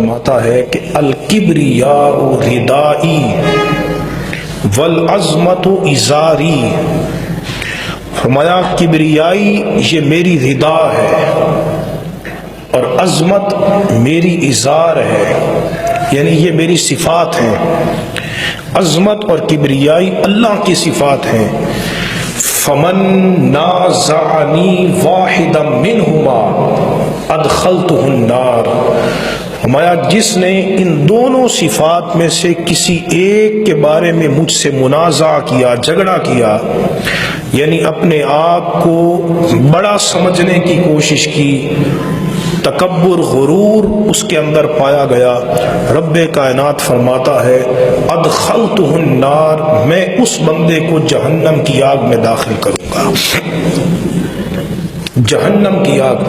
فرماتا ہے کہ الکبریاء ردائی والعظمت ازاری، فرمایا کبریائی یہ میری ردا ہے اور عظمت میری ازار ہے، یعنی یہ میری صفات ہیں۔ عظمت اور کبریائی اللہ کی صفات ہیں۔ فمن نازعنی واحدا منہما ادخلتہ النار، فرمایا جس نے ان دونوں صفات میں سے کسی ایک کے بارے میں مجھ سے منازعہ کیا، جھگڑا کیا، یعنی اپنے آپ کو بڑا سمجھنے کی کوشش کی، تکبر غرور اس کے اندر پایا گیا، رب کائنات فرماتا ہے ادخلتہ النار، میں اس بندے کو جہنم کی آگ میں داخل کروں گا۔ جہنم کی آگ۔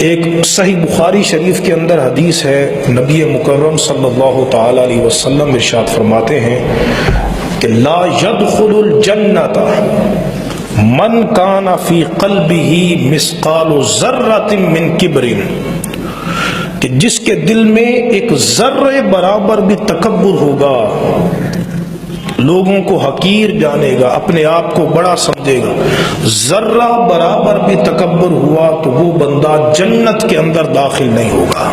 ایک صحیح بخاری شریف کے اندر حدیث ہے، نبی مکرم صلی اللہ تعالی علیہ وسلم ارشاد فرماتے ہیں کہ لا يدخل الجنت من کان فی قلبہ مثقال ذرۃ من کبر، کہ جس کے دل میں ایک ذرے برابر بھی تکبر ہوگا، لوگوں کو حقیر جانے گا، اپنے آپ کو بڑا سمجھے گا، ذرہ برابر بھی تکبر ہوا تو وہ بندہ جنت کے اندر داخل نہیں ہوگا۔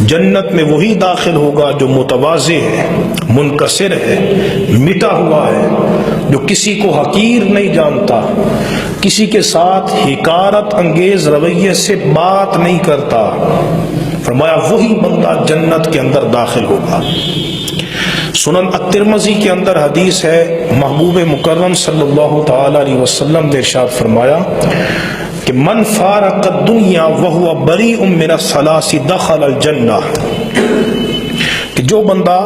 جنت میں وہی داخل ہوگا جو متواضع ہے، منکسر ہے، مٹا ہوا ہے، جو کسی کو حقیر نہیں جانتا، کسی کے ساتھ حقارت انگیز رویے سے بات نہیں کرتا، فرمایا وہی بندہ جنت کے اندر داخل ہوگا۔ سنن الترمذی کے اندر حدیث ہے، محبوب مکرم صلی اللہ تعالی علیہ وسلم نے ارشاد فرمایا کہ من فارق الدنیا وہو بریء من الثلاث دخل الجنہ، کہ جو بندہ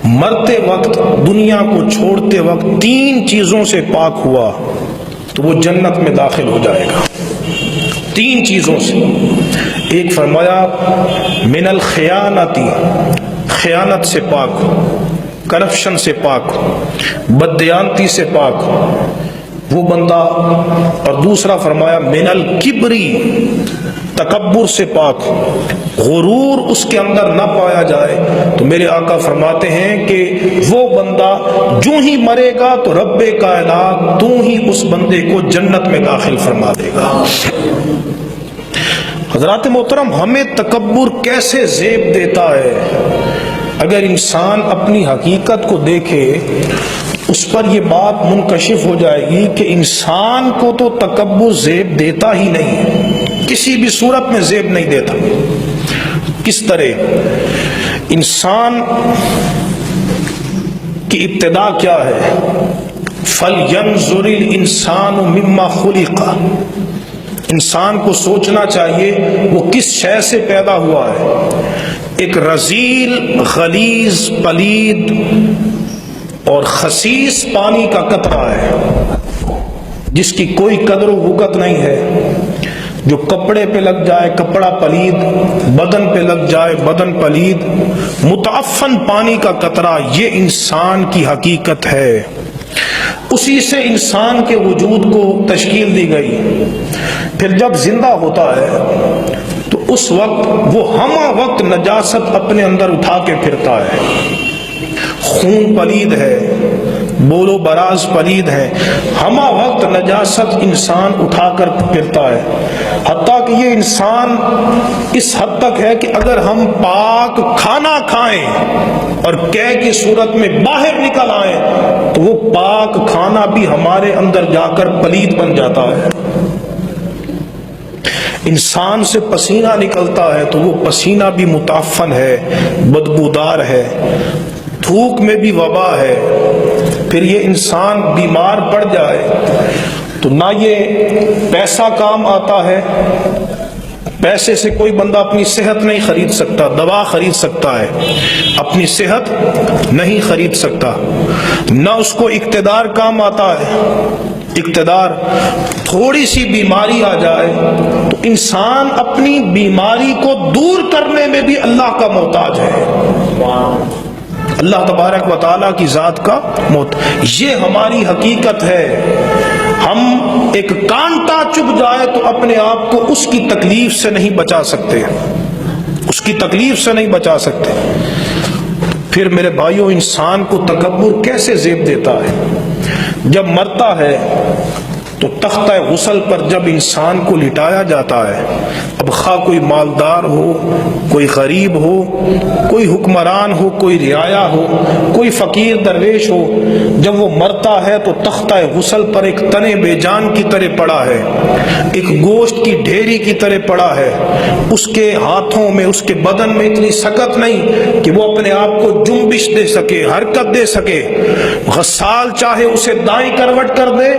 مرتے وقت، دنیا کو چھوڑتے وقت تین چیزوں سے پاک ہوا تو وہ جنت میں داخل ہو جائے گا۔ تین چیزوں سے، ایک فرمایا من الخیانت، خیانت سے پاک، کرپشن سے پاک، بددیانتی سے پاک وہ بندہ، اور دوسرا فرمایا من الکبری، تکبر سے پاک، غرور اس کے اندر نہ پایا جائے، تو میرے آقا فرماتے ہیں کہ وہ بندہ جو ہی مرے گا تو رب کائنات تو ہی اس بندے کو جنت میں داخل فرما دے گا۔ حضرات محترم، ہمیں تکبر کیسے زیب دیتا ہے؟ اگر انسان اپنی حقیقت کو دیکھے اس پر یہ بات منکشف ہو جائے گی کہ انسان کو تو تکبر زیب دیتا ہی نہیں، کسی بھی صورت میں زیب نہیں دیتا۔ کس طرح؟ انسان کی ابتدا کیا ہے؟ فَلْيَنْظُرِ الْإِنسَانُ مِمَّا خُلِقَ، انسان کو سوچنا چاہیے وہ کس شے سے پیدا ہوا ہے۔ ایک رذیل، غلیظ، پلید اور خسیس پانی کا قطرہ ہے جس کی کوئی قدر و وقت نہیں ہے، جو کپڑے پہ لگ جائے کپڑا پلید، بدن پہ لگ جائے بدن پلید، متعفن پانی کا قطرہ، یہ انسان کی حقیقت ہے۔ اسی سے انسان کے وجود کو تشکیل دی گئی۔ پھر جب زندہ ہوتا ہے تو اس وقت وہ ہمہ وقت نجاست اپنے اندر اٹھا کے پھرتا ہے، خون پلید ہے، بول و براز پلید ہے، ہمہ وقت نجاست انسان اٹھا کر پھرتا ہے، حتیٰ کہ یہ انسان اس حد تک ہے کہ اگر ہم پاک کھانا کھائیں اور قے کی صورت میں باہر نکل آئیں تو وہ پاک کھانا بھی ہمارے اندر جا کر پلید بن جاتا ہے۔ انسان سے پسینہ نکلتا ہے تو وہ پسینہ بھی متعفن ہے، بدبودار ہے، تھوک میں بھی وبا ہے۔ پھر یہ انسان بیمار پڑ جائے تو نہ یہ پیسہ کام آتا ہے، پیسے سے کوئی بندہ اپنی صحت نہیں خرید سکتا، دوا خرید سکتا ہے، اپنی صحت نہیں خرید سکتا، نہ اس کو اقتدار کام آتا ہے۔ اقتدار، تھوڑی سی بیماری آ جائے تو انسان اپنی بیماری کو دور کرنے میں بھی اللہ کا محتاج ہے، اللہ تبارک و تعالیٰ کی ذات کا یہ ہماری حقیقت ہے۔ ہم ایک کانٹا چبھ جائے تو اپنے آپ کو اس کی تکلیف سے نہیں بچا سکتے۔ اس کی تکلیف سے نہیں بچا سکتے۔ پھر میرے بھائیوں، انسان کو تکبر کیسے زیب دیتا ہے؟ جب مرتا ہے تو تختہ غسل پر جب انسان کو لٹایا جاتا ہے، اب خواہ کوئی مالدار ہو، کوئی غریب ہو، کوئی حکمران ہو، کوئی رعایا ہو، کوئی فقیر درویش ہو، جب وہ مرتا ہے تو تختہ غسل پر ایک تنے بے جان کی طرح پڑا ہے، ایک گوشت کی ڈھیری کی طرح پڑا ہے۔ اس کے ہاتھوں میں، اس کے بدن میں اتنی سکت نہیں کہ وہ اپنے آپ کو جنبش دے سکے، حرکت دے سکے۔ غسال چاہے اسے دائیں کروٹ کر دے،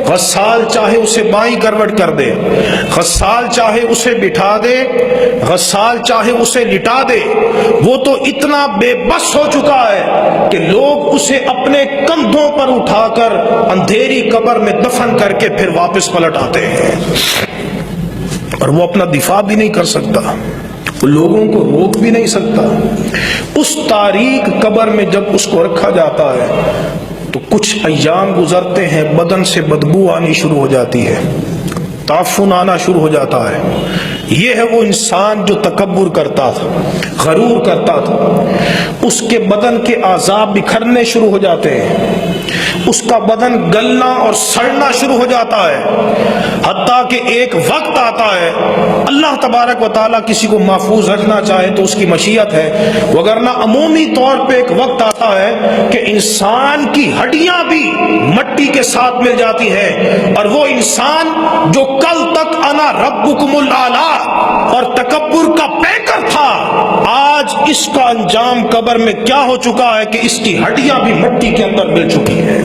غسال چاہے اسے بائیں کروٹ کر دے، غسال چاہے اسے بٹھا دے، غسال چاہے اسے لٹا دے، وہ تو اتنا بے بس ہو چکا ہے کہ لوگ اسے اپنے کندھوں پر اٹھا کر اندھیری قبر میں دفن کر کے پھر واپس پلٹ آتے ہیں، اور وہ اپنا دفاع بھی نہیں کر سکتا، وہ لوگوں کو روک بھی نہیں سکتا۔ اس تاریک قبر میں جب اس کو رکھا جاتا ہے تو کچھ ایام گزرتے ہیں، بدن سے بدبو آنی شروع ہو جاتی ہے، تعفن آنا شروع ہو جاتا ہے۔ یہ ہے وہ انسان جو تکبر کرتا تھا، غرور کرتا تھا، اس کے بدن کے اعضاء بکھرنے شروع ہو جاتے ہیں، اس کا بدن گلنا اور سڑنا شروع ہو جاتا ہے، حتیٰ کہ ایک وقت آتا ہے، اللہ تبارک و تعالیٰ کسی کو محفوظ رکھنا چاہے تو اس کی مشیت ہے، وگرنہ عمومی طور پہ ایک وقت آتا ہے کہ انسان کی ہڈیاں بھی مٹی کے ساتھ مل جاتی ہیں، اور وہ انسان جو کل تک انا ربکم الاعلی اور تکبر کا پیکر تھا، آج اس کا انجام قبر میں کیا ہو چکا ہے کہ اس کی ہڈیاں بھی مٹی کے اندر مل چکی ہیں۔